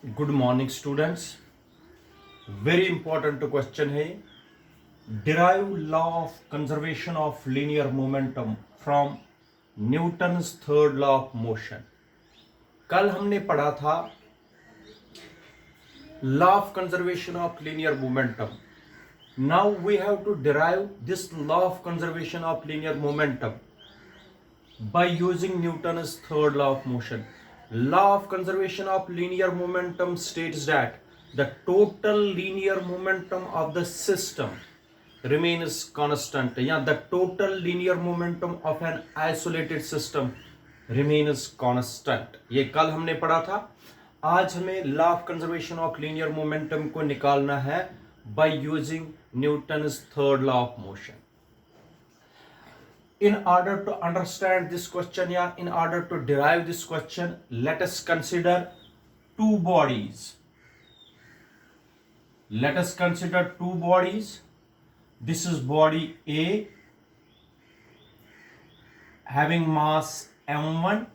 Good morning students. Very important question है। Derive law of conservation of linear momentum from Newton's third law of motion. कल हमने पढ़ा था law of conservation of linear momentum. Now we have to derive this law of conservation of linear momentum by using Newton's third law of motion. Law of conservation of linear momentum states that the total linear momentum of the system remains constant. या the total linear momentum of an isolated system remains constant. ये कल हमने पढ़ा था। आज हमें law of conservation of linear momentum को निकालना है by using Newton's third law of motion. In order to understand this question, in order to derive this question, let us consider two bodies. Let us consider two bodies. This is body A having mass m1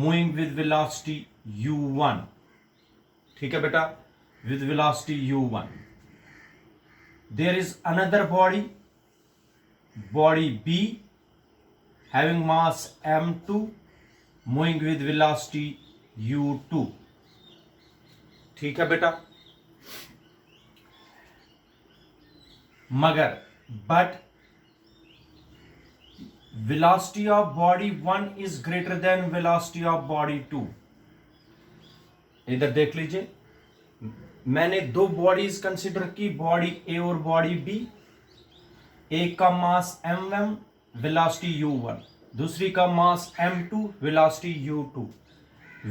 moving with velocity u1. ठीक है बेटा, with velocity u1. There is another body B having mass m2 moving with velocity u2. ठीक है बेटा, मगर but velocity of body 1 is greater than velocity of body 2. इधर देख लीजिए, मैंने दो बॉडीज कंसिडर की, बॉडी ए और बॉडी बी। एक का मास m1 वेलोसिटी u1, दूसरी का मास m2 velocity u2.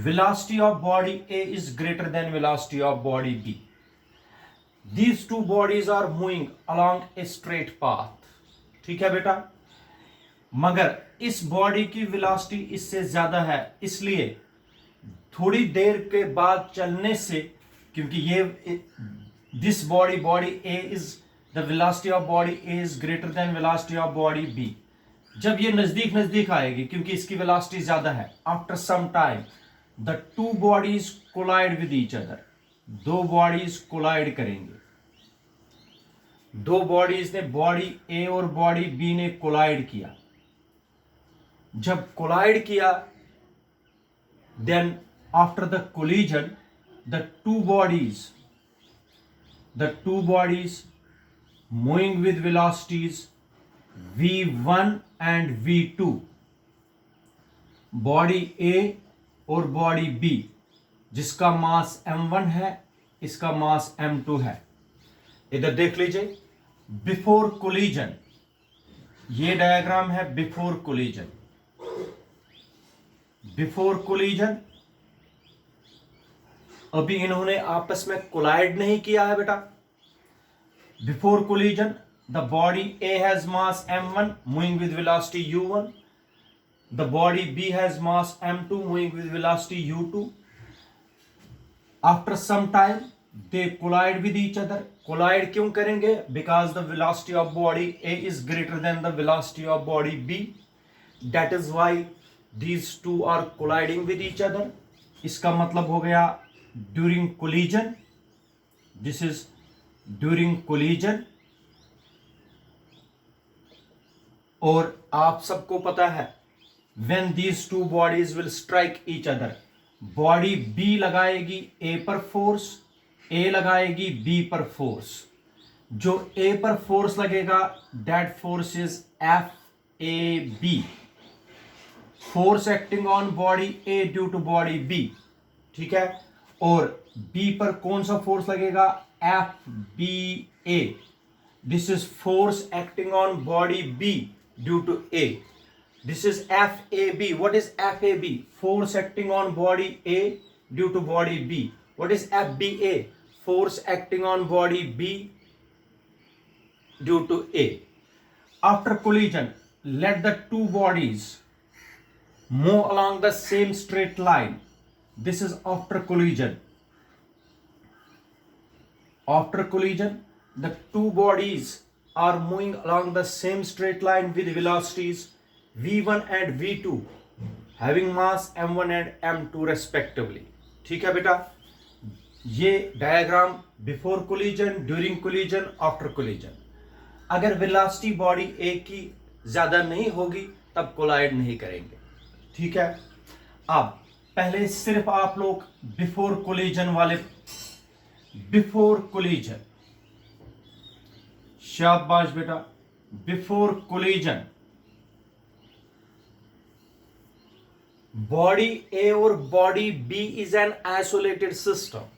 Velocity of body A is greater than velocity of body B. These two bodies are moving along a straight path. ठीक है बेटा, मगर इस बॉडी की वेलोसिटी इससे ज्यादा है, इसलिए थोड़ी देर के बाद चलने से, क्योंकि ये this body A is the velocity of body A is greater than velocity of body B. जब ये नजदीक आएगी, क्योंकि इसकी वेलोसिटी ज्यादा है, after some time the two bodies collide with each other. दो बॉडीज कोलाइड करेंगे। दो बॉडीज ने, बॉडी A और बॉडी B ने कोलाइड किया। जब कोलाइड किया, then after the collision the two bodies moving with velocities v1 and v2, body A और बॉडी B जिसका मास m1 है, इसका मास m2 है। इधर देख लीजिए, बिफोर कोलिजन, ये डायग्राम है बिफोर कोलिजन। बिफोर कोलिजन, अभी इन्होंने आपस में कोलाइड नहीं किया है बेटा। Before collision, the body A has mass m1 moving with velocity u1. The body B has mass m2 moving with velocity u2. After some time, they collide with each other. Collide क्यों करेंगे? Because the velocity of body A is greater than the velocity of body B. That is why these two are colliding with each other. इसका मतलब हो गया during collision. This is during collision. और आप सबको पता है when these two bodies will strike each other, body B लगाएगी A पर फोर्स, A लगाएगी B पर फोर्स। जो A पर फोर्स लगेगा, that force is FAB, force acting on body A due to body B। ठीक है, और B पर कौन सा फोर्स लगेगा? FBA. This is force acting on body B due to A. This is FAB. What is FAB? Force acting on body A due to body B. What is FBA? Force acting on body B due to A. After collision, let the two bodies move along the same straight line. This is after collision. After collision, the two bodies are moving along the same straight line with velocities v1 and v2 having mass m1 and m2 respectively. ठीक है बेटा, ये diagram before collision, during collision, after collision. अगर velocity body ए की ज्यादा नहीं होगी तब कोलाइड नहीं करेंगे, ठीक है। अब पहले सिर्फ आप लोग बिफोर कोलिजन वाले, बिफोर कोलिजन, शाबाश बेटा, बिफोर कोलिजन बॉडी ए और body B is an isolated system,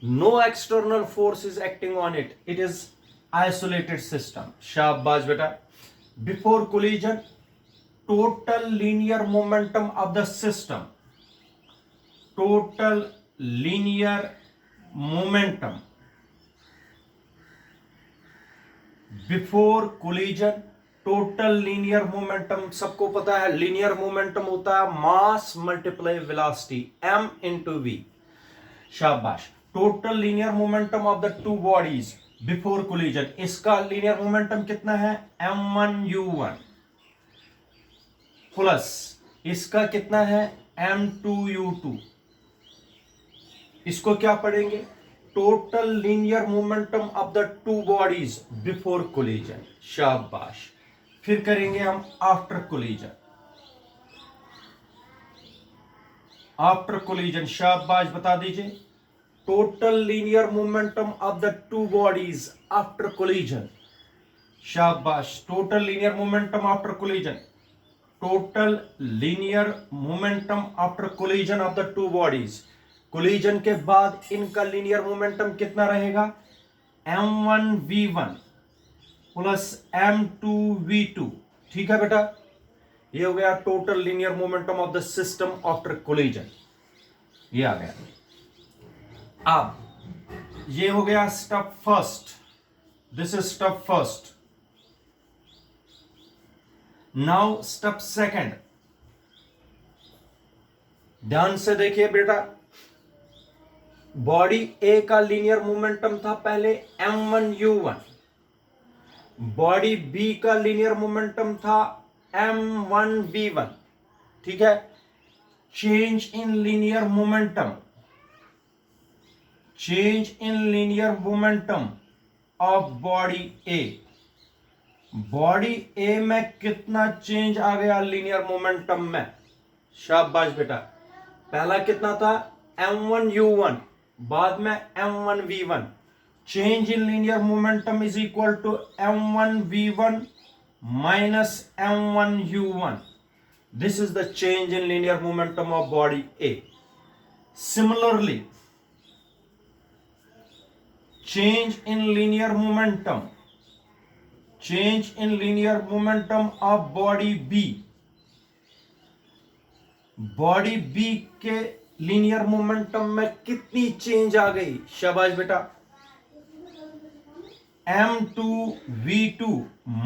no external force is acting on it, it is isolated system। शाबाश बेटा। before collision total linear momentum of the system, total linear momentum before collision, total linear momentum सबको पता है, linear momentum होता है मास multiply velocity, m into v। शाबाश। Total linear momentum of the two bodies before collision, इसका linear momentum कितना है, m1u1 plus इसका कितना है, m2u2। इसको क्या पढ़ेंगे, total linear momentum of the two bodies before collision. शाबाश। फिर करेंगे हम आफ्टर कोलिजन, आफ्टर कोलिजन। शाबाश, बता दीजिए total linear momentum of the two bodies after collision. शाबाश। Total linear momentum after collision, total linear momentum after collision of the two bodies. Collision के बाद इनका लीनियर मोमेंटम कितना रहेगा, m1v1 प्लस m2v2। ठीक है बेटा, ये हो गया total linear momentum of the system after collision, ये आ गया। अब ये हो गया step first, this is step first. Now step second, ध्यान से देखिए बेटा, बॉडी ए का लीनियर मोमेंटम था पहले m1u1, बॉडी बी का लीनियर मोमेंटम था m1v1। ठीक है, change in linear momentum, change in linear momentum of body A, body A में कितना चेंज आ गया लीनियर मोमेंटम में। शाबाश बेटा, पहला कितना था m1u1, बाद में m1v1। Change in linear momentum is equal to m1v1 minus m1u1। This is the change in linear momentum of body A. Similarly change in linear momentum, change in linear momentum of body B, body B के linear momentum में कितनी change आ गई। शाबाश बेटा, m2v2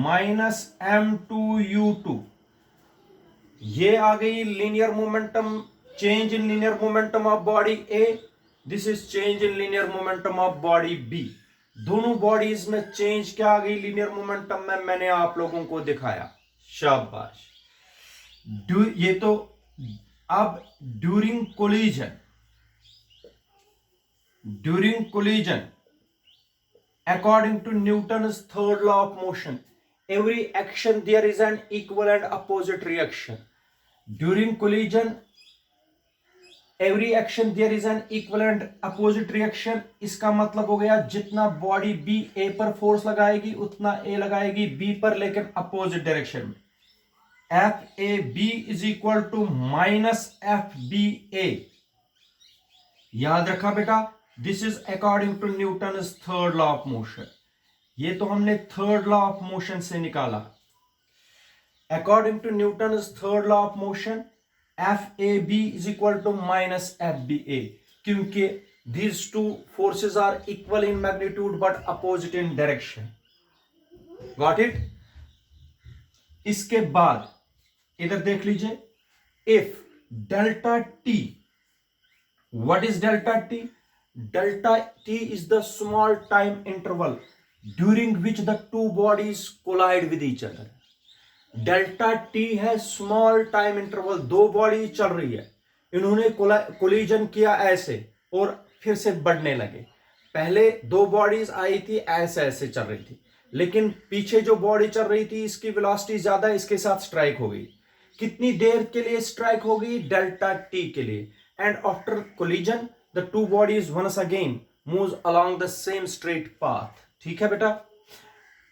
minus m2u2, ये आ गई linear momentum, change in linear momentum of body A। This is change in linear momentum of body B. दोनों बॉडीज में चेंज क्या आ गई लीनियर मोमेंटम में, मैंने आप लोगों को दिखाया। शाबाश। ये तो अब during collision, during collision according to Newton's third law of motion, every action there is an equal and opposite reaction. During collision every action there is an equal and opposite reaction. इसका मतलब हो गया जितना body B ए पर force लगाएगी उतना ए लगाएगी बी पर, लेकिन अपोजिट डायरेक्शन में। F A B is equal to minus F B A. याद रखा बेटा, this is according to Newton's third law of motion. ये तो हमने थर्ड लॉ ऑफ मोशन से निकाला। According to Newton's third law of motion, F A B is equal to minus F B A, क्योंकि these two forces are equal in magnitude but opposite in direction. Got it? इसके बाद इधर देख लीजिए, if delta t, what is delta t? Delta t is the small time interval during which the two bodies collide with each other. Delta T है small time interval, दो body चल रही है, इन्होंने कोलिजन किया ऐसे और फिर से बढ़ने लगे। पहले दो बॉडीज आई थी, ऐसे ऐसे चल रही थी, लेकिन पीछे जो बॉडी चल रही थी इसकी वेलोसिटी ज्यादा, इसके साथ स्ट्राइक हो गई। कितनी देर के लिए स्ट्राइक हो गई? डेल्टा टी के लिए। And after collision the two bodies once again moves along the same straight path. ठीक है बेटा,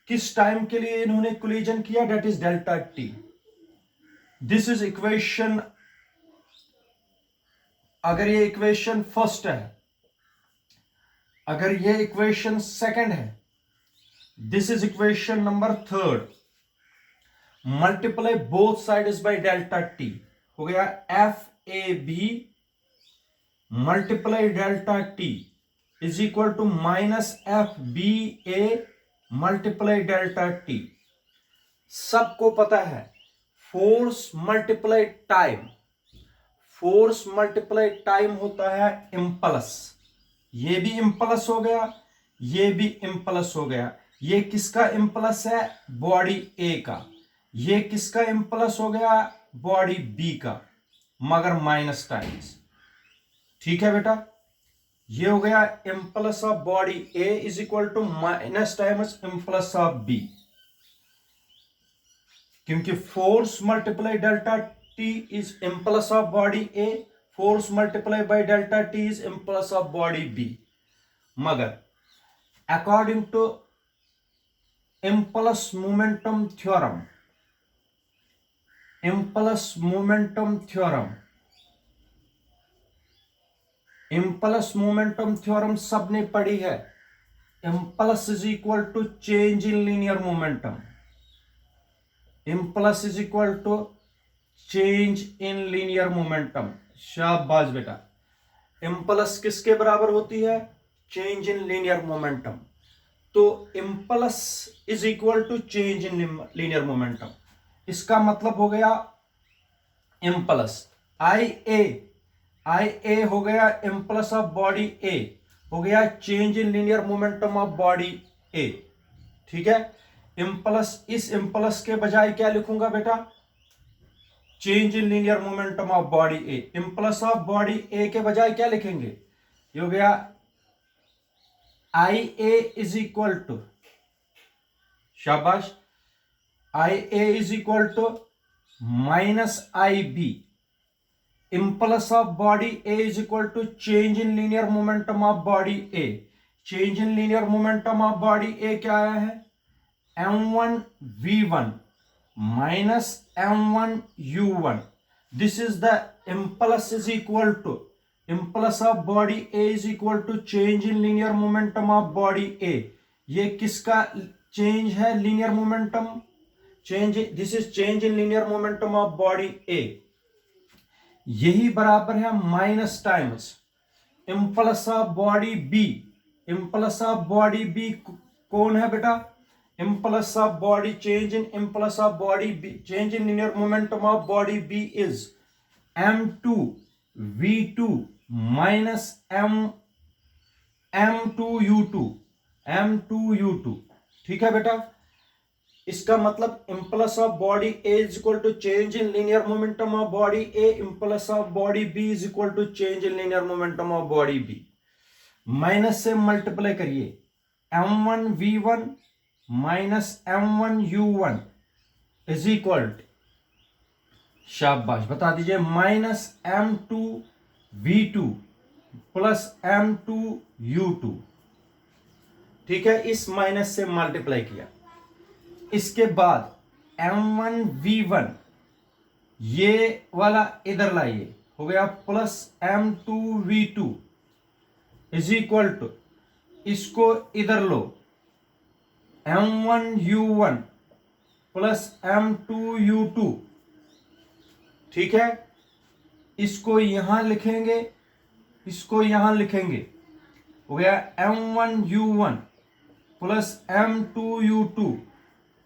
किस टाइम के लिए इन्होंने कोलिजन किया? That is delta T. This is equation, अगर ये इक्वेशन फर्स्ट है, अगर ये इक्वेशन सेकंड है, this is equation number third. Multiply both sides by delta T, हो गया F A B multiply delta T is equal to minus F B A multiply delta T. सबको पता है force multiply time, force multiply time होता है impulse. ये भी impulse हो गया, ये भी इंपल्स हो गया। ये किसका इंपल्स है? बॉडी ए का। ये किसका इंपल्स हो गया? बॉडी बी का, मगर माइनस टाइम्स। ठीक है बेटा, ये हो गया impulse of body A is equal to minus times impulse of B, क्योंकि force multiply delta T is impulse of body A, force multiply by delta T is impulse of body B. मगर according to impulse momentum theorem, impulse momentum theorem, impulse momentum theorem सबने पढ़ी है। Impulse is equal to change in linear momentum, impulse is equal to change in linear momentum. शाबाश बेटा, impulse किसके बराबर होती है? Change in linear momentum. तो impulse is equal to change in linear momentum, इसका मतलब हो गया इंपल्स आई ए हो गया इंपल्स ऑफ बॉडी ए, हो गया change in linear momentum of body A. ठीक है, इंपल्स, इस इंपल्स के बजाय क्या लिखूंगा बेटा? Change in linear momentum of body A. Impulse of body A के बजाय क्या लिखेंगे? ये हो गया I A is equal to, शाबाश, I A is equal to minus I B. Impulse of body A is equal to change in linear momentum of body A. Change in linear momentum of body A क्या आया है? m1 v1 minus m1 u1. This is the impulse is equal to, impulse of body A is equal to change in linear momentum of body A. ये किसका change है? Linear momentum change, this is change in linear momentum of body A. यही बराबर है minus times impulse of body B. Impulse of body B कौन है बेटा? impulse of body, change in impulse of body B, change in linear momentum of body B is m2 v2 minus m2 u2, m2 u2। ठीक है बेटा, इसका मतलब impulse of body A is equal to change in linear momentum of body A, impulse of body B is equal to change in linear momentum of body B। Minus से multiply करिए, m1 v1 minus m1 u1 is equal, शाबाश, बता दीजिए, minus m2 v2 plus m2 u2। ठीक है, इस minus से multiply किया। इसके बाद m1 v1 ये वाला इधर लाइए, हो गया plus m2 v2 is equal to, इसको इधर लो, m1 u1 plus m2 u2। ठीक है, इसको यहां लिखेंगे, इसको यहां लिखेंगे, हो गया m1 u1 plus m2 u2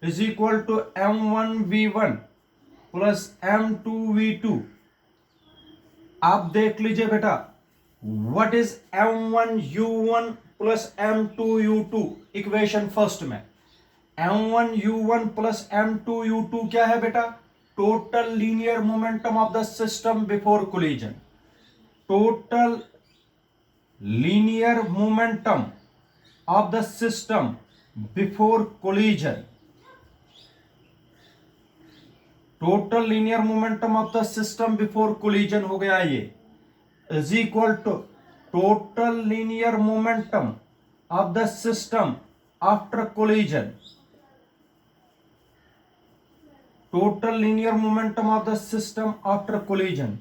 is equal to m1 v1 plus m2 v2। आप देख लीजिए बेटा, what is m1 u1 plus m2 u2? Equation first में m1 u1 plus m2 u2 क्या है बेटा? Total linear momentum of the system before collision. टोटल linear momentum of the system before collision. Total linear momentum of the system before collision हो गया ये, is equal to total linear momentum of the system after collision. Total linear momentum of the system after collision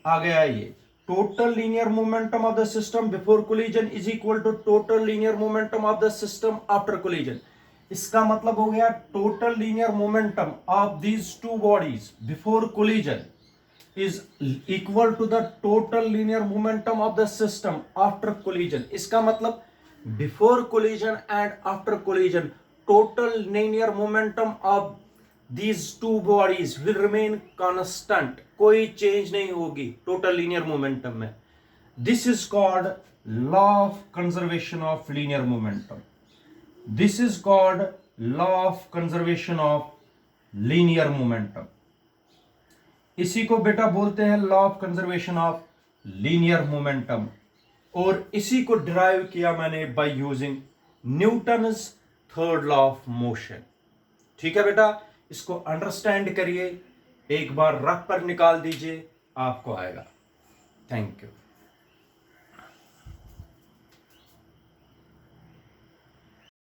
आ गया ये. Total linear momentum of the system before collision is equal to total linear momentum of the system after collision. इसका मतलब हो गया total linear momentum of these two bodies before collision is equal to the total linear momentum of the system after collision. इसका मतलब before collision and after collision total linear momentum of these two bodies will remain constant. कोई change नहीं होगी total linear momentum में. This is called law of conservation of linear momentum. This is called law of conservation of linear momentum. इसी को बेटा बोलते हैं law of conservation of linear momentum. और इसी को डिराइव किया मैंने by using Newton's third law of motion. ठीक है बेटा, इसको अंडरस्टैंड करिए, एक बार रफ पर निकाल दीजिए, आपको आएगा. Thank you.